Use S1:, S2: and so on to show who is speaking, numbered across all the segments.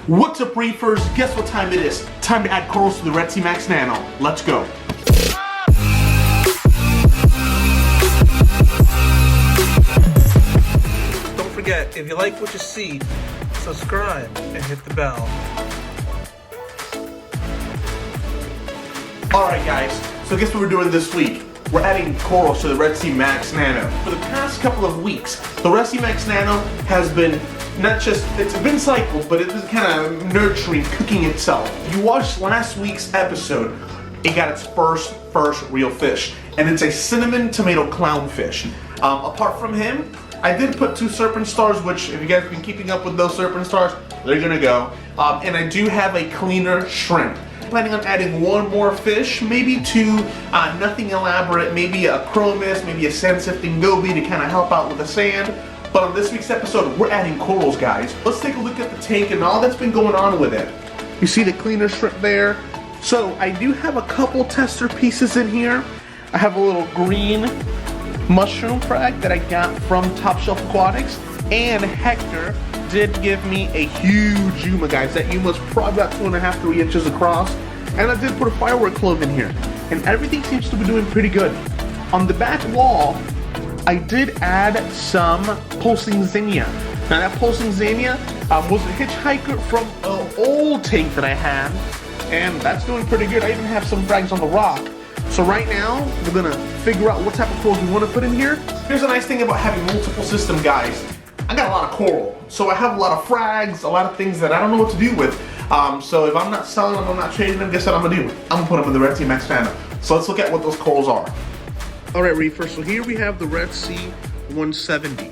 S1: What's up, reefers? Guess what time it is? Time to add corals to the Red Sea Max Nano. Let's go.
S2: Don't forget, if you like what you see, subscribe and hit the bell.
S1: Alright guys, so guess what we're doing this week? We're adding corals to the Red Sea Max Nano. For the past couple of weeks, the Red Sea Max Nano has been not just, it's been cycled, but it's been kind of nurturing, cooking itself. If you watched last week's episode, it got its first real fish, and it's a cinnamon tomato clownfish. Apart from him, I did put 2 serpent stars, which if you guys have been keeping up with those serpent stars, they're gonna go. And I do have a cleaner shrimp. Planning on adding 1 more fish, maybe 2, nothing elaborate, maybe a chromis, maybe a sand sifting goby to kind of help out with the sand. But on this week's episode, we're adding corals, guys. Let's take a look at the tank and all that's been going on with it. You see the cleaner shrimp there? So I do have a couple tester pieces in here. I have a little green mushroom frag that I got from Top Shelf Aquatics, and Hector did give me a huge Yuma, guys. That Yuma's probably about 2.5 to 3 inches across, and I did put a firework clove in here, and everything seems to be doing pretty good. On the back wall, I did add some pulsing zinnia. Now that pulsing zinnia was a hitchhiker from an old tank that I had, and that's doing pretty good. I even have some frags on the rock. So right now, we're gonna figure out what type of corals we want to put in here. Here's the nice thing about having multiple system, guys. I got a lot of coral, so I have a lot of frags, a lot of things that I don't know what to do with. So if I'm not selling them, I'm not trading them, guess what I'm gonna do? I'm gonna put them in the Red Sea Max Nano. So let's look at what those corals are. All right, reefers, so here we have the Red Sea 170.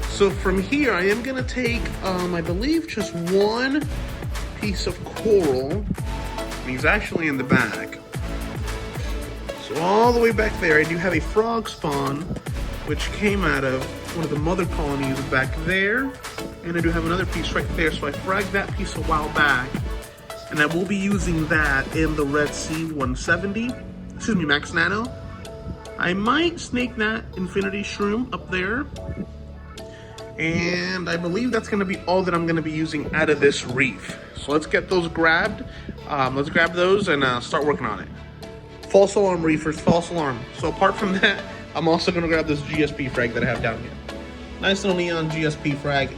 S1: So from here, I am gonna take, I believe just 1 piece of coral, and he's actually in the back. So all the way back there, I do have a frog spawn, which came out of one of the mother colonies back there, and I do have another piece right there. So I fragged that piece a while back, and I will be using that in the Red Sea 170, excuse me, Max Nano. I might snake that infinity shroom up there, and I believe that's gonna be all that I'm gonna be using out of this reef. So let's get those grabbed. Let's grab those and start working on it. False alarm, reefers, false alarm. So apart from that, I'm also gonna grab this GSP frag that I have down here. Nice little neon GSP frag.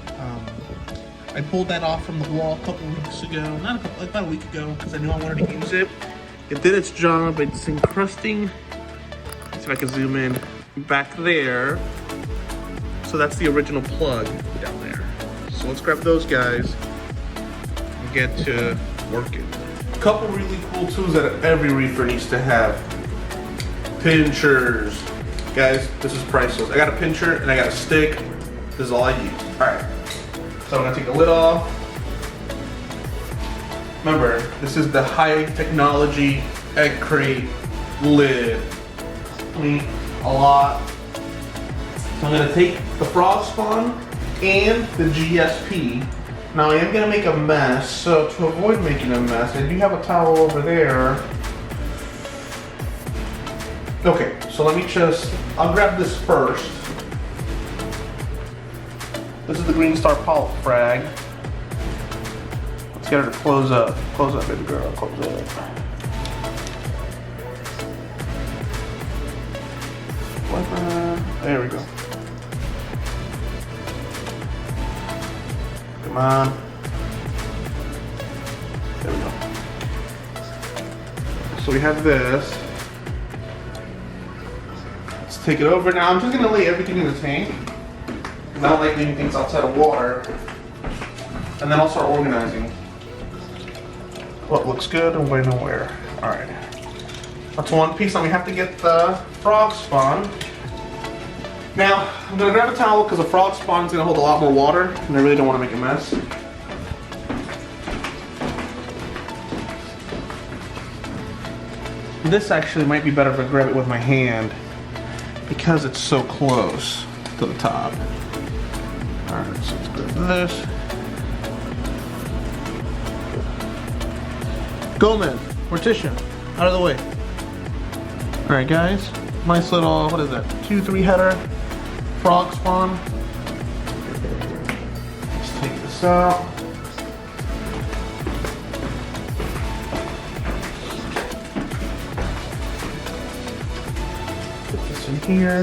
S1: I pulled that off from the wall a couple weeks ago, about a week ago, because I knew I wanted to use it. It did its job. It's encrusting. Let's see if I can zoom in back there. So that's the original plug down there. So let's grab those guys and get to working. A couple really cool tools that every reefer needs to have. Pinchers. Guys, this is priceless. I got a pincher and I got a stick. This is all I use. Alright, so I'm gonna take the lid off. Remember, this is the high technology egg crate lid. Clean a lot. So I'm gonna take the frog spawn and the GSP. Now I am gonna make a mess, so to avoid making a mess, I do have a towel over there. Okay, so let me I'll grab this first. This is the Green Star Polyp frag. Let's get her to close up. Close up, baby girl, close up. There we go. Come on. There we go. So we have this. Let's take it over. Now I'm just gonna lay everything in the tank. I don't like leaving things outside of water. And then I'll start organizing what looks good and where to where. Alright. That's 1 piece. Now we have to get the frog spawn. Now, I'm gonna grab a towel because the frog spawn is gonna hold a lot more water and I really don't want to make a mess. This actually might be better if I grab it with my hand because it's so close to the top. Alright, so let's grab this. Go, man. Mortician. Out of the way. Alright, guys. Nice little, what is that? 2-3 header frog spawn. Let's take this out. here.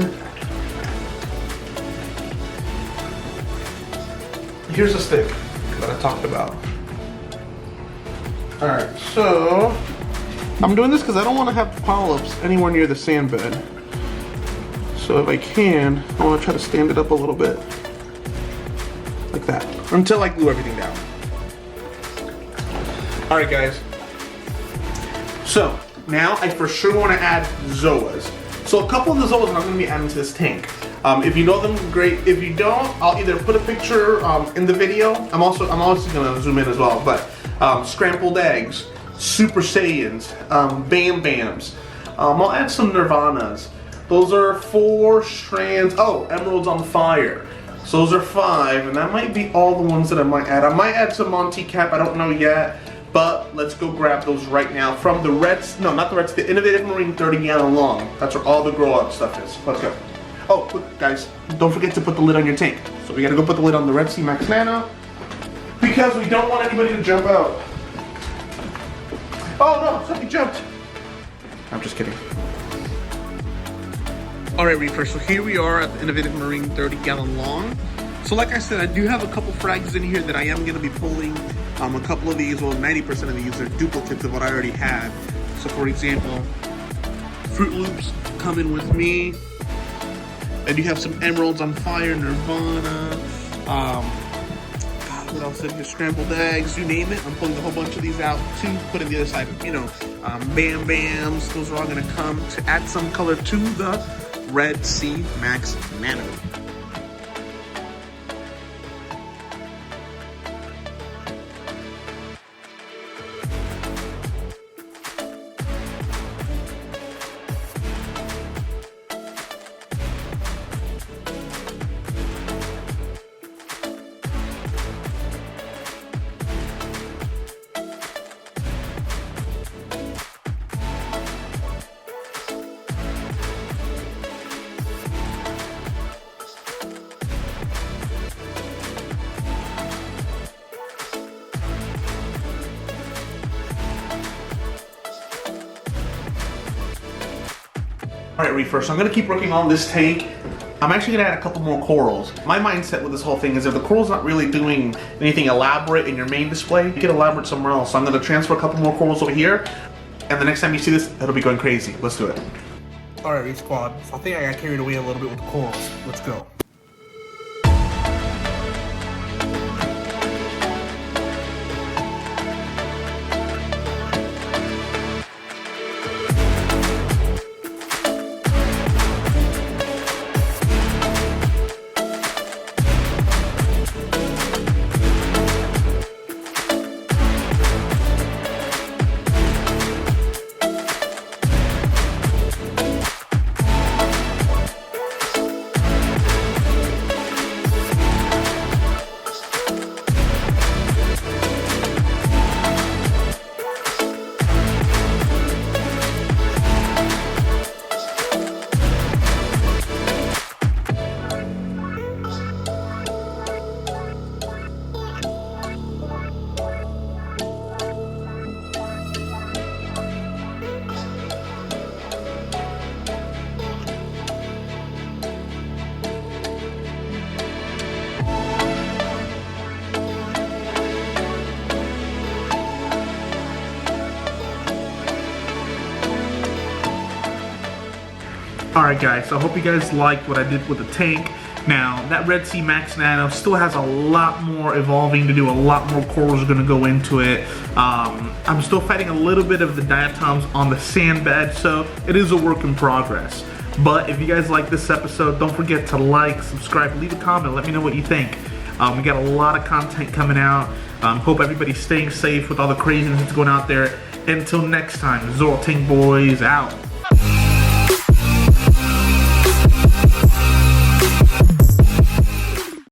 S1: Here's the stick that I talked about. All right, so I'm doing this because I don't want to have polyps anywhere near the sand bed. So if I can, I want to try to stand it up a little bit. Like that. Until I glue everything down. Alright guys. So, now I for sure want to add zoas. So a couple of the zoas I'm going to be adding to this tank. If you know them, great. If you don't, I'll either put a picture in the video. I'm also going to zoom in as well. But scrambled eggs, Super Saiyans, Bam Bams. I'll add some Nirvanas. Those are 4 strands. Oh, emeralds on fire. So those are 5, and that might be all the ones that I might add. I might add some Monty Cap, I don't know yet. But let's go grab those right now from the the Innovative Marine 30-gallon long. That's where all the grow up stuff is. Let's go. Oh, guys, don't forget to put the lid on your tank. So we gotta go put the lid on the Red Sea Max Nano because we don't want anybody to jump out. Oh no, somebody jumped. I'm just kidding. Alright Reefers, so here we are at the Innovative Marine 30-gallon long. So like I said, I do have a couple frags in here that I am going to be pulling. A couple of these, well 90% of these are duplicates of what I already had. So for example, Fruit Loops come in with me. And you have some Emeralds on Fire, Nirvana, what else is here? Scrambled eggs, you name it. I'm pulling a whole bunch of these out to put in the other side. You know, Bam Bams, those are all going to come to add some color to the Red Sea Max Nano. Alright Reefers, so I'm going to keep working on this tank. I'm actually going to add a couple more corals. My mindset with this whole thing is if the coral's not really doing anything elaborate in your main display, you can elaborate somewhere else. So I'm going to transfer a couple more corals over here, and the next time you see this, it'll be going crazy. Let's do it. Alright Reef Squad, so I think I got carried away a little bit with the corals. Let's go. Alright guys, so I hope you guys liked what I did with the tank. Now, that Red Sea Max Nano still has a lot more evolving to do, a lot more corals are going to go into it. I'm still fighting a little bit of the diatoms on the sand bed, so it is a work in progress. But if you guys like this episode, don't forget to like, subscribe, leave a comment, let me know what you think. We got a lot of content coming out. Hope everybody's staying safe with all the craziness that's going out there. Until next time, Zoanthid Boys out.